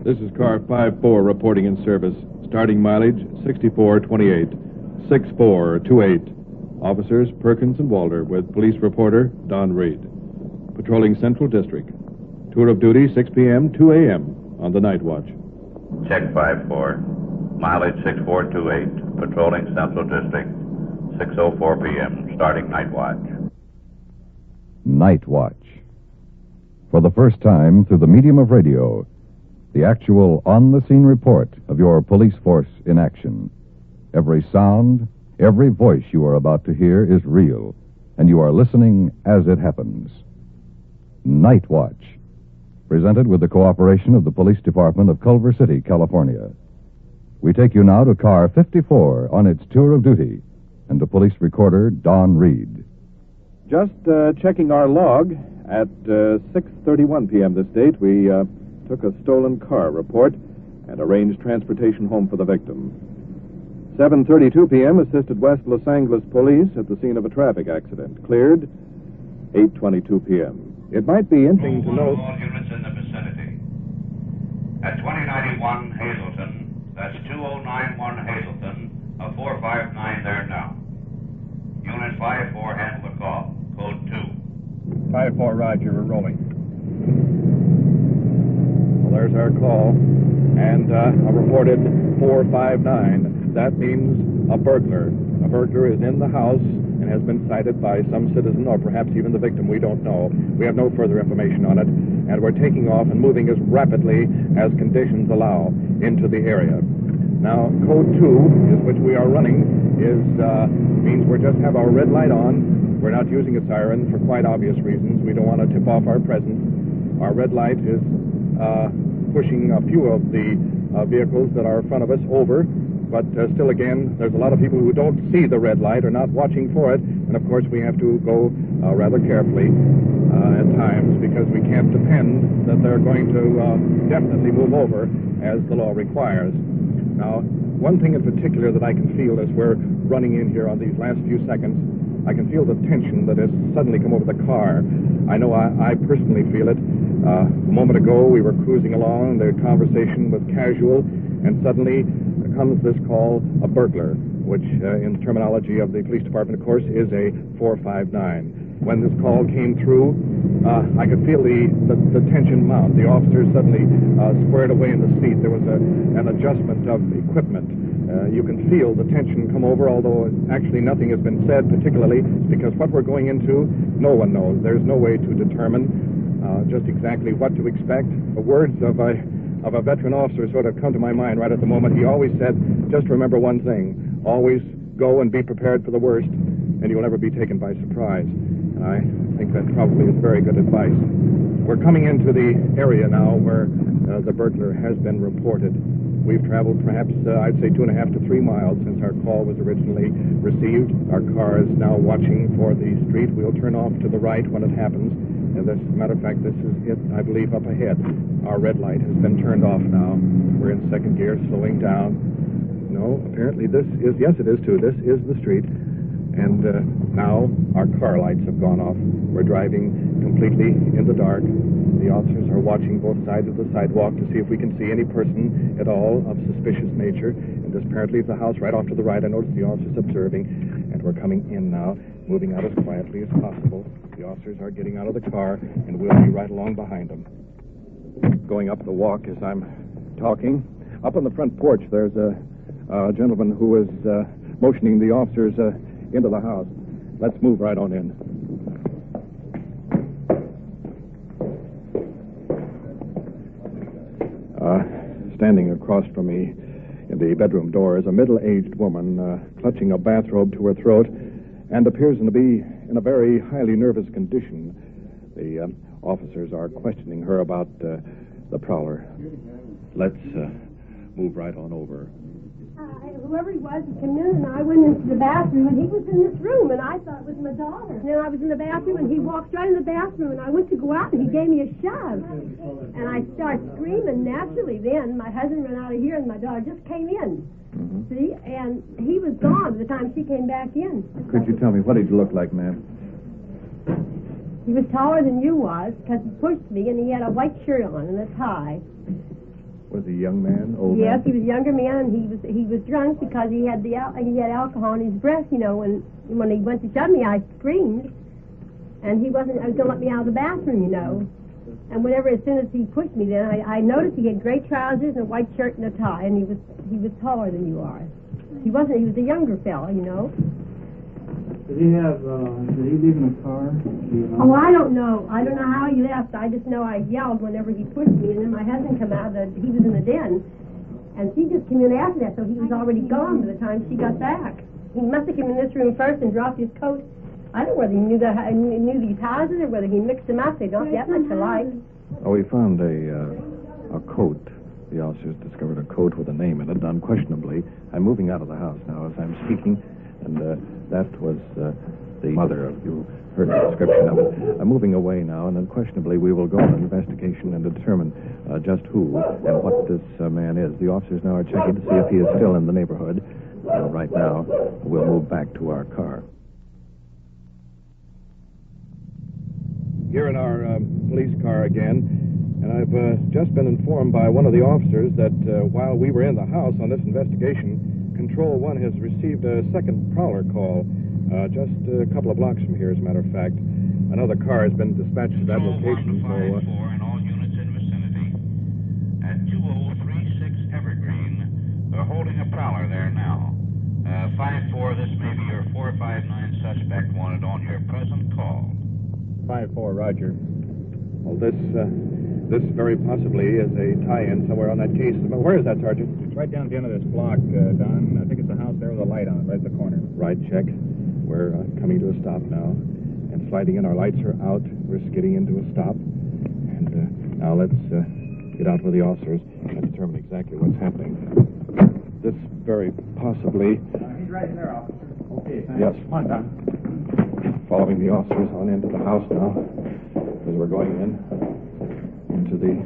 This is car 54 reporting in service. Starting mileage 6428, 6428. Officers Perkins and Walter with police reporter Donn Reed. Patrolling Central District. Tour of duty 6 p.m., 2 a.m. on the Nightwatch. Check 54. Mileage 6428. Patrolling Central District. 6:04 p.m. Starting Nightwatch. Nightwatch. For the first time, through the medium of radio, the actual on-the-scene report of your police force in action. Every sound, every voice you are about to hear is real, and you are listening as it happens. Nightwatch, presented with the cooperation of the Police Department of Culver City, California. We take you now to car 54 on its tour of duty, and to police recorder Donn Reed. Just checking our log. At 6:31 p.m. this date, we took a stolen car report and arranged transportation home for the victim. 7:32 p.m. assisted West Los Angeles police at the scene of a traffic accident. Cleared. 8:22 p.m. It might be interesting to note... All units in the vicinity. At 2091 Hazleton, that's 2091 Hazleton, a 459 there now. Unit 54 handle the call. Code 2. 54, Roger, we're rolling. Well, there's our call. And a reported 459. That means a burglar. A burglar is in the house and has been sighted by some citizen or perhaps even the victim. We don't know. We have no further information on it. And we're taking off and moving as rapidly as conditions allow into the area. Now, code 2 is which we are running means we just have our red light on. We're not using a siren for quite obvious reasons. We don't want to tip off our presence. Our red light is pushing a few of the vehicles that are in front of us over. But still, again, there's a lot of people who don't see the red light or not watching for it. And, of course, we have to go rather carefully at times because we can't depend that they're going to definitely move over as the law requires. Now, one thing in particular that I can feel as we're running in here on these last few seconds, I can feel the tension that has suddenly come over the car. I know I personally feel it. A moment ago, we were cruising along. The conversation was casual, and suddenly comes this call, a burglar, which in the terminology of the police department, of course, is a 459. When this call came through, I could feel the tension mount. The officers suddenly squared away in the seat. There was an adjustment of equipment. You can feel the tension come over, although actually nothing has been said particularly, because what we're going into, no one knows. There's no way to determine just exactly what to expect. The words of a veteran officer sort of come to my mind right at the moment. He always said, just remember one thing, always go and be prepared for the worst, and you'll never be taken by surprise. And I think that probably is very good advice. We're coming into the area now where the burglar has been reported. We've traveled perhaps, I'd say, 2.5 to 3 miles since our call was originally received. Our car is now watching for the street. We'll turn off to the right when it happens. As a matter of fact, this is it, I believe, up ahead. Our red light has been turned off now. We're in second gear, slowing down. No, apparently this is, yes, it is too. This is the street. And now our car lights have gone off. We're driving completely in the dark. The officers are watching both sides of the sidewalk to see if we can see any person at all of suspicious nature. And this apparently is the house right off to the right. I noticed the officers observing. And we're coming in now, moving out as quietly as possible. The officers are getting out of the car, and we'll be right along behind them. Going up the walk as I'm talking. Up on the front porch, there's a gentleman who is motioning the officers into the house. Let's move right on in. Standing across from me in the bedroom door is a middle-aged woman clutching a bathrobe to her throat and appears to be in a very highly nervous condition. The officers are questioning her about the prowler. Let's move right on over. Whoever he was, he came in, and I went into the bathroom, and he was in this room, and I thought it was my daughter. And then I was in the bathroom, and he walked right in the bathroom, and I went to go out, and he gave me a shove. And I started screaming. Naturally, then my husband ran out of here, and my daughter just came in. Mm-hmm. See? And he was gone by the time she came back in. Could you tell me, what did he look like, ma'am? He was taller than you was, because he pushed me, and he had a white shirt on and a tie. Was he a young man, old Yes, man? he was a younger man, and he was drunk because he had alcohol in his breath, you know, and when he went to shove me, I screamed. And I was going to let me out of the bathroom, you know. And as soon as he pushed me, then I noticed he had gray trousers and a white shirt and a tie, and he was taller than you are. He was a younger fella, you know. Did he leave in a car? Oh, I don't know. I don't know how he left. I just know I yelled whenever he pushed me, and then my husband came out. He was in the den, and she just came in after that, so he was already gone by the time she got back. He must have come in this room first and dropped his coat. I don't know whether he knew these houses or whether he mixed them up. They don't that much alike. Oh, we found a coat. The officers discovered a coat with a name in it, unquestionably. I'm moving out of the house now as I'm speaking, and that was the mother of you. Heard the description of it. I'm moving away now, and unquestionably we will go on an investigation and determine just who and what this man is. The officers now are checking to see if he is still in the neighborhood. Right now, we'll move back to our car. Here in our police car again, and I've just been informed by one of the officers that while we were in the house on this investigation, Control 1 has received a second prowler call just a couple of blocks from here, as a matter of fact. Another car has been dispatched to that location. So, and all units in vicinity. At 2036 Evergreen, they're holding a prowler there now. 5-4, this may be your 459 suspect wanted on your present call. 5-4, Roger. Well, this very possibly is a tie-in somewhere on that case. Where is that, Sergeant? It's right down at the end of this block, Don. I think it's the house there with a light on it, right at the corner. Right, check. We're coming to a stop now. And sliding in, our lights are out. We're skidding into a stop. And now let's get out with the officers and determine exactly what's happening. This very possibly... He's right in there, officer. Okay, thanks. Yes. Come on, Don. Following the officers on into the house now, as we're going into the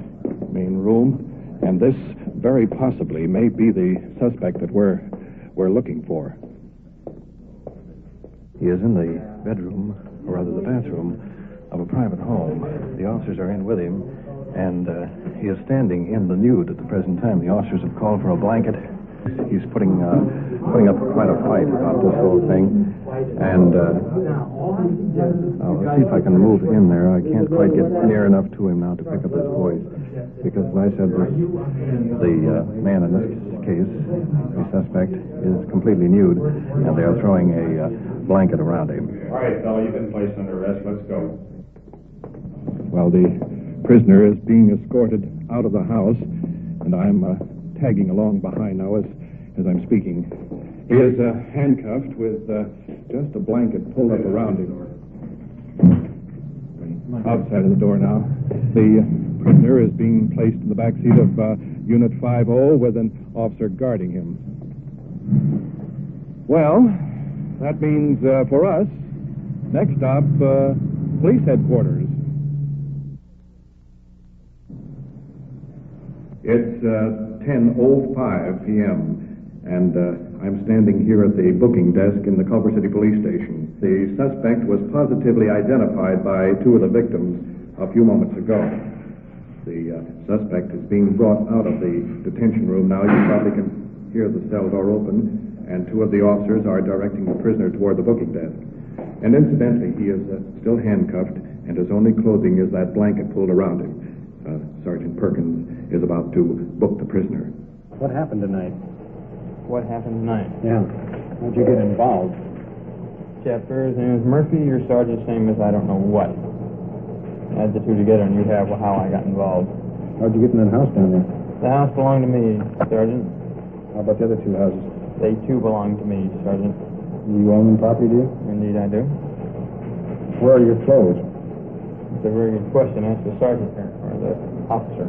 main room. And this very possibly may be the suspect that we're looking for. He is in the bedroom, or rather the bathroom, of a private home. The officers are in with him, and he is standing in the nude at the present time. The officers have called for a blanket. He's putting up quite a fight about this whole thing. And I'll see if I can move in there. I can't quite get near enough to him now to pick up his voice. Because, as I said, the man in this case, the suspect, is completely nude, and they are throwing a blanket around him. All right, fella, you've been placed under arrest. Let's go. Well, the prisoner is being escorted out of the house, and I'm tagging along behind now as I'm speaking. He is handcuffed with just a blanket pulled up around him. Outside of the door now. The prisoner is being placed in the back seat of Unit 50 with an officer guarding him. Well, that means for us, next stop, police headquarters. It's 10:05 p.m., and I'm standing here at the booking desk in the Culver City Police Station. The suspect was positively identified by two of the victims a few moments ago. The suspect is being brought out of the detention room now. You probably can hear the cell door open, and two of the officers are directing the prisoner toward the booking desk. And incidentally, he is still handcuffed, and his only clothing is that blanket pulled around him. Sergeant Perkins is about to book the prisoner. What happened tonight? What happened tonight? Yeah. How'd you get involved? Chapter, his name is Murphy. Your sergeant's name is I don't know what. Add the two together and you have how I got involved. How'd you get in that house down there? The house belonged to me, Sergeant. How about the other two houses? They too belong to me, Sergeant. You own them property, do you? Indeed I do. Where are your clothes? It's a very good question. Ask the sergeant here, or the officer.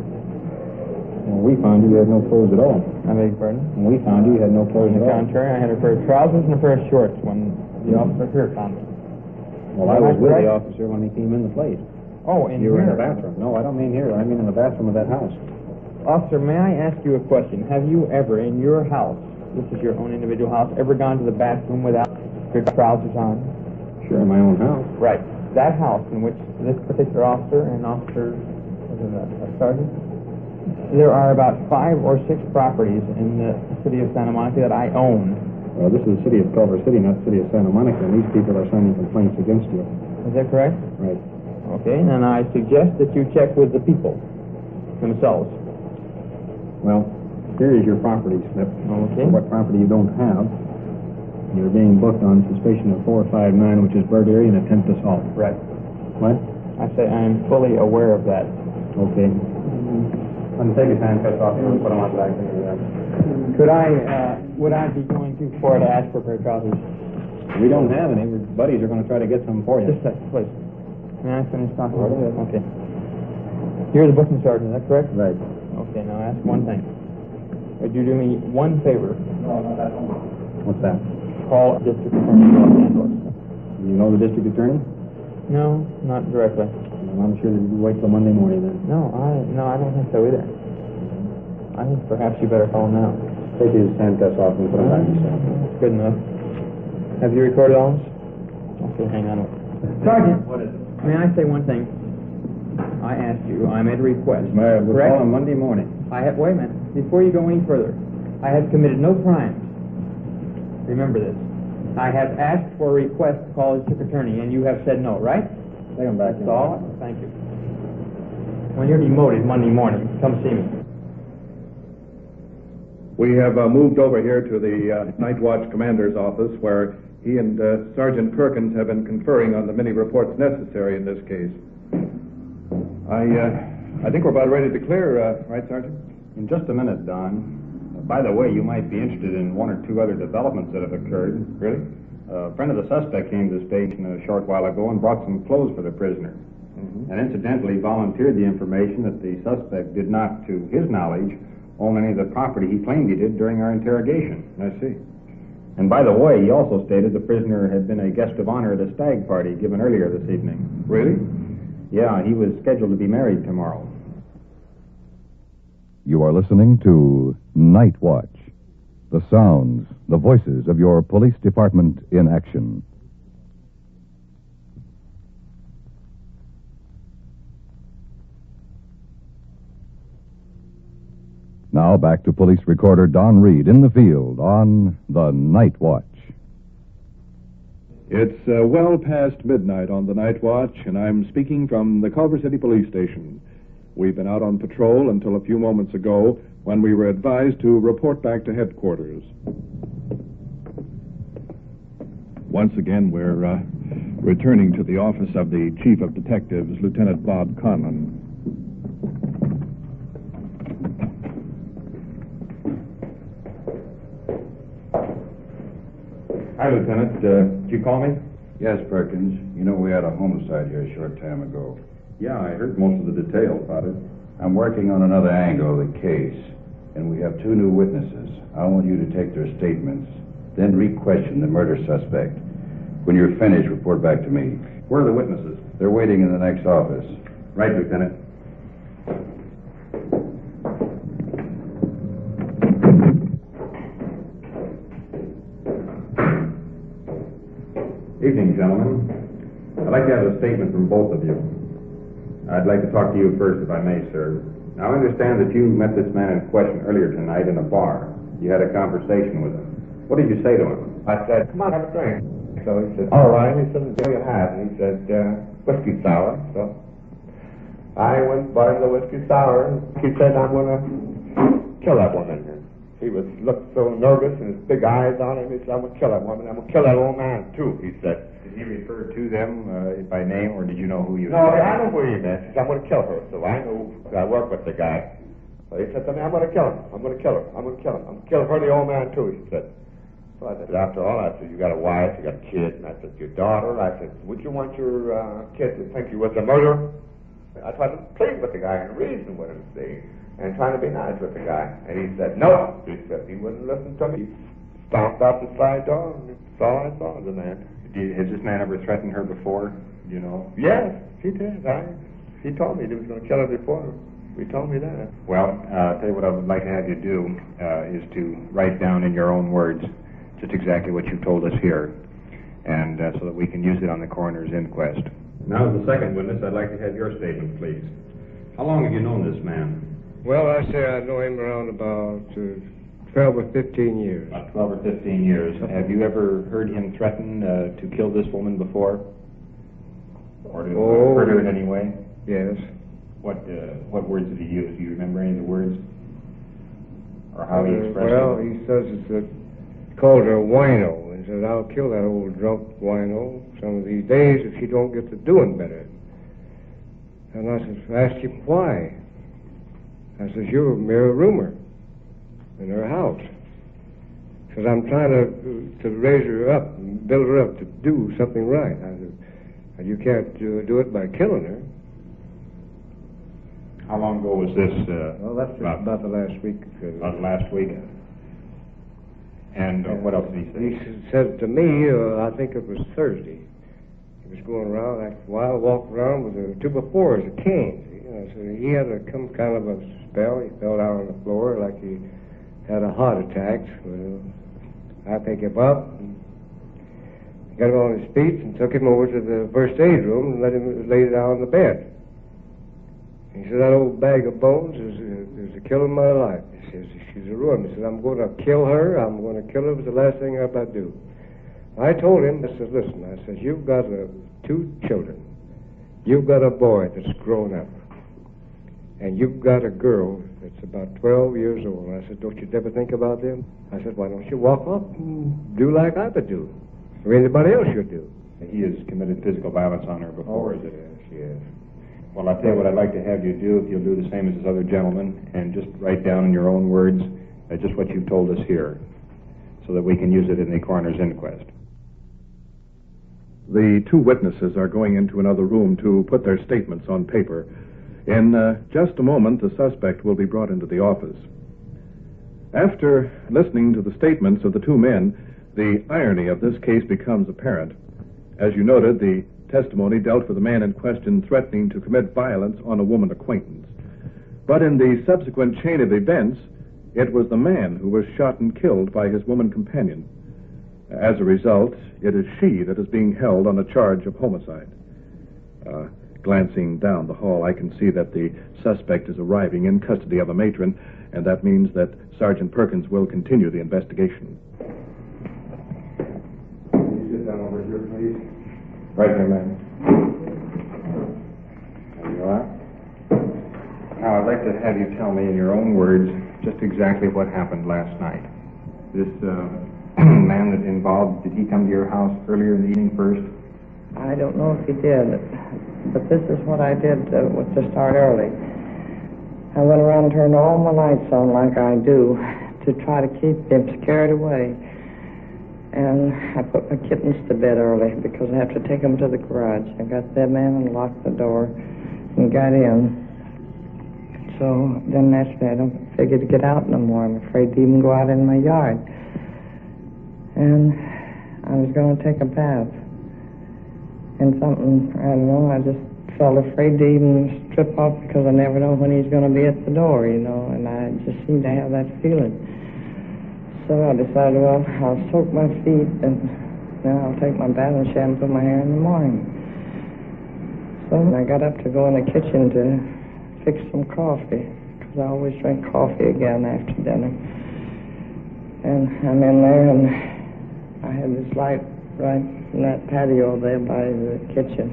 Well, we found you had no clothes at all. I beg your pardon? And we found you had no clothes On at the all. contrary, I had a pair of trousers and a pair of shorts when the officer here found me. Well, I was with the officer when he came in the place. Oh, in You were in here? the bathroom. No, I don't mean here. I mean in the bathroom of that house. Officer, may I ask you a question? Have you ever, in your house, this is your own individual house, ever gone to the bathroom without your trousers on? Sure, in my own house. Right. That house in which this particular officer and officer, was it a sergeant? There are about 5 or 6 properties in the city of Santa Monica that I own. Well, this is the city of Culver City, not the city of Santa Monica, and these people are signing complaints against you. Is that correct? Right. Okay, and I suggest that you check with the people themselves. Well, here is your property slip. Okay. For what property you don't have. You're being booked on suspicion of 459, which is burglary and attempt assault. Right. What? I say I am fully aware of that. Okay. Take his handcuffs off and put them on back there. Would I be going too far to ask for a pair of trousers? We don't have any. Our buddies are going to try to get some for you. Just a second, please. May I finish talking? Okay. You're the booking sergeant, is that correct? Right. Okay, now ask one thing. Would you do me one favor? What's that? Call District Attorney Los Angeles. Do you know the district attorney? No, not directly. Well, I'm sure that you wait till Monday morning then. No, I don't think so either. I think perhaps you better call him now. Take his handcuffs off and put them back yourself. That's good enough. Have you recorded all this? Okay, hang on. Sergeant, What is it? may I say one thing? I asked you, I made a request. We'll correct? call him Monday morning. Wait a minute. Before you go any further, I have committed no crimes. Remember this. I have asked for a request to call the district attorney, and you have said no, right? Take him back. That's all? Thank you. When you're demoted Monday morning, come see me. We have moved over here to the Nightwatch commander's office, where he and Sergeant Perkins have been conferring on the many reports necessary in this case. I think we're about ready to clear, right, Sergeant? In just a minute, Don. By the way, you might be interested in one or two other developments that have occurred. Really? A friend of the suspect came to the station a short while ago and brought some clothes for the prisoner. And incidentally volunteered the information that the suspect did not, to his knowledge, own any of the property he claimed he did during our interrogation. I see. And by the way, he also stated the prisoner had been a guest of honor at a stag party given earlier this evening. Really? Yeah, he was scheduled to be married tomorrow. You are listening to Nightwatch, the sounds, the voices of your police department in action. Now back to police recorder Donn Reed in the field on the Nightwatch. It's well past midnight on the Nightwatch, and I'm speaking from the Culver City Police Station. We've been out on patrol until a few moments ago when we were advised to report back to headquarters. Once again, we're returning to the office of the Chief of Detectives, Lieutenant Bob Conlon. Hi, Lieutenant. Did you call me? Yes, Perkins. You know we had a homicide here a short time ago. Yeah, I heard most of the details about it. I'm working on another angle of the case, and we have two new witnesses. I want you to take their statements, then re-question the murder suspect. When you're finished, report back to me. Where are the witnesses? They're waiting in the next office. Right, Lieutenant. Evening, gentlemen. I'd like to have a statement from both of you. I'd like to talk to you first, if I may, sir. Now, I understand that you met this man in question earlier tonight in a bar. You had a conversation with him. What did you say to him? I said, come on, have a drink. So he said, all right. He said, what do you have? And he said, whiskey sour. So I went and bought him the whiskey sour, and he said, I'm going to kill that woman. And he looked so nervous, and his big eyes on him. He said, I'm going to kill that woman. I'm going to kill that old man, too, he said. Did he refer to them by name, or did you know who you No, I know who he meant. He said, I'm going to kill her. So I knew, I worked with the guy. So he said to me, I'm going to kill him. I'm going to kill her. I'm going to kill him. I'm going to kill her, the old man, too, he said. So I said, after all, I said, you got a wife, you got a kid. And I said, your daughter. I said, would you want your kid to think you was a murderer? I tried to plead with the guy and reason with him, see, and trying to be nice with the guy. And he said, no. He said, he wouldn't listen to me. He stomped out the side door, and that's all I saw of the man. Has this man ever threatened her before? You know? Yes, he did. He told me he was going to kill her before. He told me that. Well, I'll tell you what I would like to have you do is to write down in your own words just exactly what you told us here, and so that we can use it on the coroner's inquest. Now, as the second witness, I'd like to have your statement, please. How long have you known this man? Well, I say I know him around about 12 or 15 years. About 12 or 15 years. Have you ever heard him threaten to kill this woman before? Or to hurt her in any way? Yes. What words did he use? Do you remember any of the words? Or how he expressed it? Well, he says he called her a wino. He said, I'll kill that old drunk wino some of these days if she don't get to doing better. And I asked him why. I says, you're a mere rumor in her house. He says, I'm trying to raise her up, and build her up to do something right. I said, you can't do it by killing her. How long ago was this? Well, that's about the last week. About last week. And what else did he say? He said to me, I think it was Thursday. He was going around after a while, walked around with a 2x4 as a cane. So he had come kind of a spell. He fell down on the floor like he had a heart attack. Well, I picked him up, and got him on his feet, and took him over to the first aid room and let him lay down on the bed. He said, that old bag of bones is the kill of my life. He says, she's a ruin. He said, I'm going to kill her. I'm going to kill her. It was the last thing I about do. I told him, I said, listen, I said, you've got 2 children. You've got a boy that's grown up. And you've got a girl that's about 12 years old. I said, don't you ever think about them? I said, why don't you walk up and do like I would do, or anybody else should do? He has committed physical violence on her before. Yes, yes. Well, I'll tell you what I'd like to have you do, if you'll do the same as this other gentleman, and just write down in your own words just what you've told us here, so that we can use it in the coroner's inquest. The 2 witnesses are going into another room to put their statements on paper. In just a moment, the suspect will be brought into the office. After listening to the statements of the 2 men, the irony of this case becomes apparent. As you noted, the testimony dealt with the man in question threatening to commit violence on a woman acquaintance. But in the subsequent chain of events, it was the man who was shot and killed by his woman companion. As a result, it is she that is being held on a charge of homicide. Glancing down the hall, I can see that the suspect is arriving in custody of a matron, and that means that Sergeant Perkins will continue the investigation. Can you sit down over here, please? Right here, ma'am. There you are. Now, I'd like to have you tell me in your own words just exactly what happened last night. This man that involved, did he come to your house earlier in the evening first? I don't know if he did, but this is what I did to start early. I went around and turned all my lights on like I do to try to keep him scared away. And I put my kittens to bed early because I have to take them to the garage. I got that man and locked the door and got in. So then naturally I don't figure to get out no more. I'm afraid to even go out in my yard. And I was going to take a bath. And something, I don't know, I just felt afraid to even strip off because I never know when he's going to be at the door, you know, and I just seem to have that feeling. So I decided, well, I'll soak my feet and then I'll take my bath and shampoo my hair in the morning. So I got up to go in the kitchen to fix some coffee because I always drink coffee again after dinner. And I'm in there and I had this light right in that patio there by the kitchen.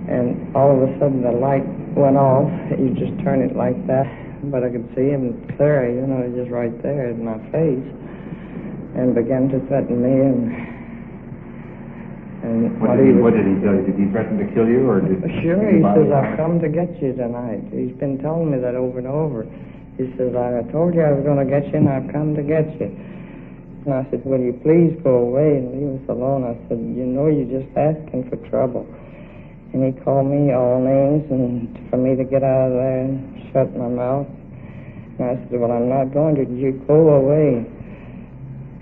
And all of a sudden the light went off. You just turn it like that. But I could see him clear, you know, just right there in my face. And began to threaten me and what did he tell you? Did he threaten to kill you or did Sure, he says, I've come to get you tonight. He's been telling me that over and over. He says, I told you I was going to get you and I've come to get you. And I said, will you please go away and leave us alone? I said, you know, you're just asking for trouble. And he called me all names and for me to get out of there and shut my mouth. And I said, well, I'm not going to. You go away.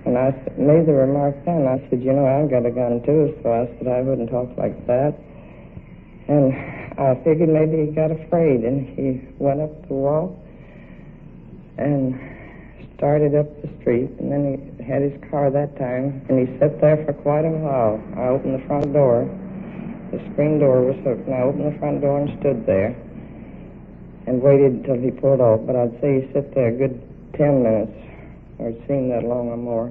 And I made the remark then. I said, you know, I've got a gun too. So I said, I wouldn't talk like that. And I figured maybe he got afraid. And he went up the wall and started up the street. And then he had his car that time. And he sat there for quite a while. I opened the front door. The screen door was hooked, and I opened the front door and stood there. and waited until he pulled off. But I'd say he sat there a good 10 minutes, or it seemed that long or more.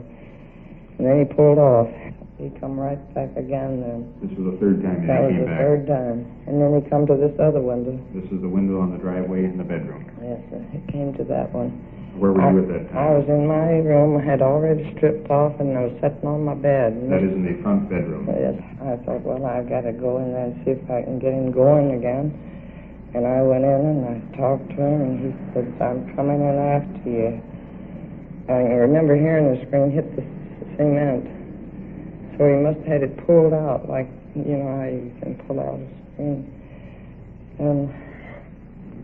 And then he pulled off. He come right back again then. This was the third time That was he came the back. third time. And then he come to this other window. This is the window on the driveway in the bedroom. Yes, sir. He came to that one. Where were you at that I was time? in my room. I had already stripped off, and I was sitting on my bed. That is in the front bedroom. Yes. I thought, well, I've got to go in there and see if I can get him going again. And I went in and I talked to him, and he said, I'm coming in after you. I remember hearing the screen hit the cement. So he must have had it pulled out, like, you know how you can pull out a screen. And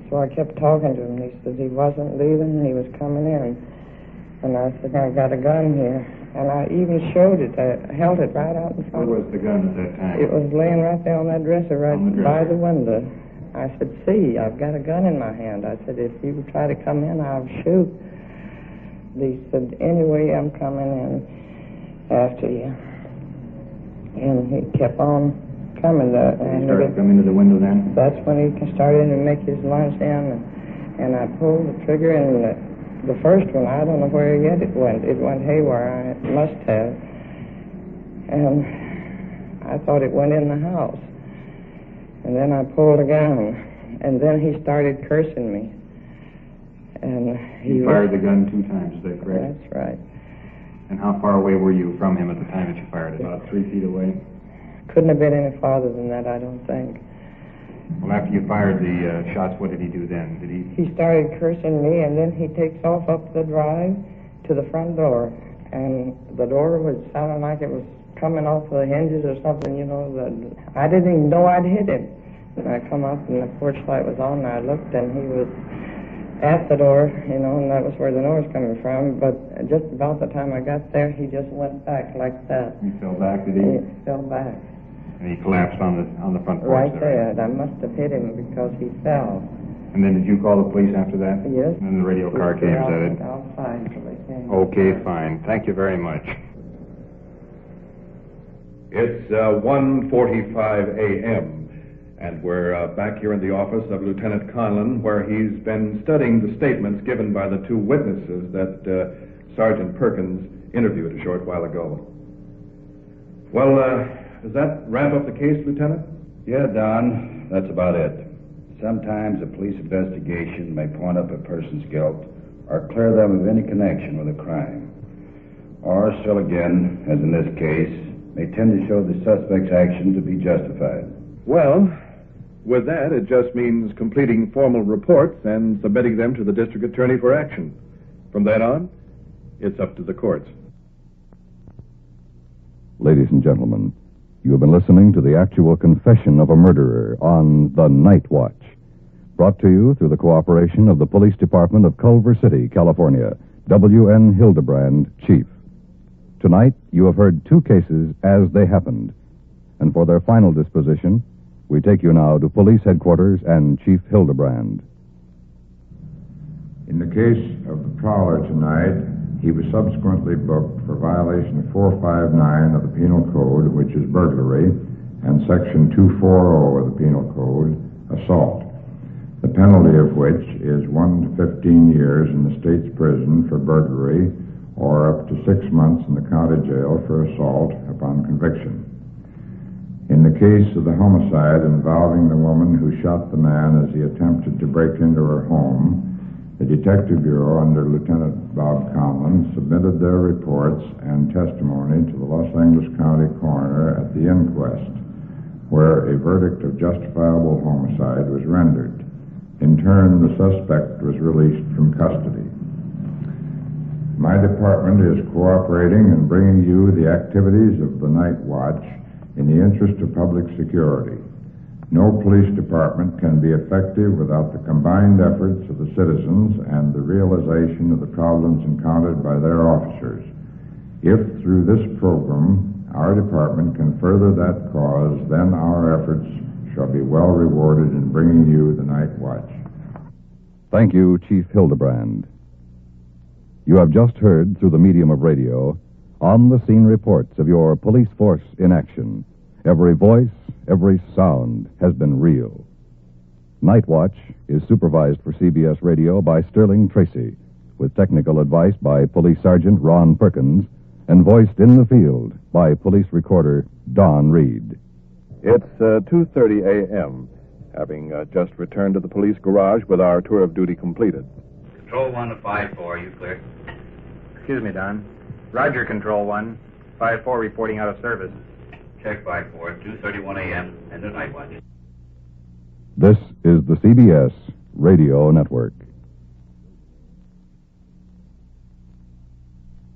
so I kept talking to him. He said he wasn't leaving, he was coming in. And I said, I've got a gun here. And I even showed it. I held it right out in front. Where was the gun at that time? It was laying right there on that dresser, right by the window. I said, see, I've got a gun in my hand. I said, if you try to come in, I'll shoot. He said, anyway, I'm coming in after you. And he kept on coming. He started coming to the window then? That's when he started to make his lunge down, and I pulled the trigger, and the first one, I don't know where yet it went. It went haywire. It must have. And I thought it went in the house. And then I pulled a gun, and then he started cursing me. And he fired the gun 2 times, is that correct? That's right. And how far away were you from him at the time that you fired it? About 3 feet away? Couldn't have been any farther than that, I don't think. Well, after you fired the shots, what did he do then? Did He started cursing me, and then he takes off up the drive to the front door. And the door was sounding like it was coming off the hinges or something, you know. I didn't even know I'd hit him. And I come up, and the porch light was on, and I looked, and he was at the door, you know, and that was where the noise coming from. But just about the time I got there, he just went back like that. He fell back, did he? He fell back. And he collapsed on the front porch right there. I must have hit him because he fell. And then did you call the police after that? Yes. And then the radio car came, is that it? Outside till they came. Okay, fine. Thank you very much. It's 1:45 a.m., and we're back here in the office of Lieutenant Conlon, where he's been studying the statements given by the 2 witnesses that Sergeant Perkins interviewed a short while ago. Well, does that wrap up the case, Lieutenant? Yeah, Don, that's about it. Sometimes a police investigation may point up a person's guilt or clear them of any connection with a crime. Or, still again, as in this case, may tend to show the suspect's action to be justified. Well, with that, it just means completing formal reports and submitting them to the district attorney for action. From then on, it's up to the courts. Ladies and gentlemen, you have been listening to the actual confession of a murderer on the Nightwatch, brought to you through the cooperation of the Police Department of Culver City, California. W.N. Hidebrande, Chief. Tonight, you have heard 2 cases as they happened, and for their final disposition, we take you now to Police Headquarters and Chief Hidebrande. In the case of the prowler tonight, he was subsequently booked for violation of 459 of the Penal Code, which is burglary, and Section 240 of the Penal Code, assault, the penalty of which is 1 to 15 years in the state's prison for burglary or up to 6 months in the county jail for assault upon conviction. In the case of the homicide involving the woman who shot the man as he attempted to break into her home, the Detective Bureau under Lieutenant Bob Conlon submitted their reports and testimony to the Los Angeles County coroner at the inquest, where a verdict of justifiable homicide was rendered. In turn, the suspect was released from custody. My department is cooperating in bringing you the activities of the Nightwatch in the interest of public security. No police department can be effective without the combined efforts of the citizens and the realization of the problems encountered by their officers. If, through this program, our department can further that cause, then our efforts shall be well rewarded in bringing you the Nightwatch. Thank you, Chief Hidebrande. You have just heard, through the medium of radio, on-the-scene reports of your police force in action. Every voice, every sound has been real. Nightwatch is supervised for CBS Radio by Sterling Tracy, with technical advice by Police Sergeant Ron Perkins, and voiced in the field by police recorder Donn Reed. It's 2:30 a.m., having just returned to the police garage with our tour of duty completed. Control 1 to 5-4, you clear? Excuse me, Don. Roger, Control 1. 5-4 reporting out of service. Check 5-4, 2:31 a.m., and the night watch. This is the CBS Radio Network.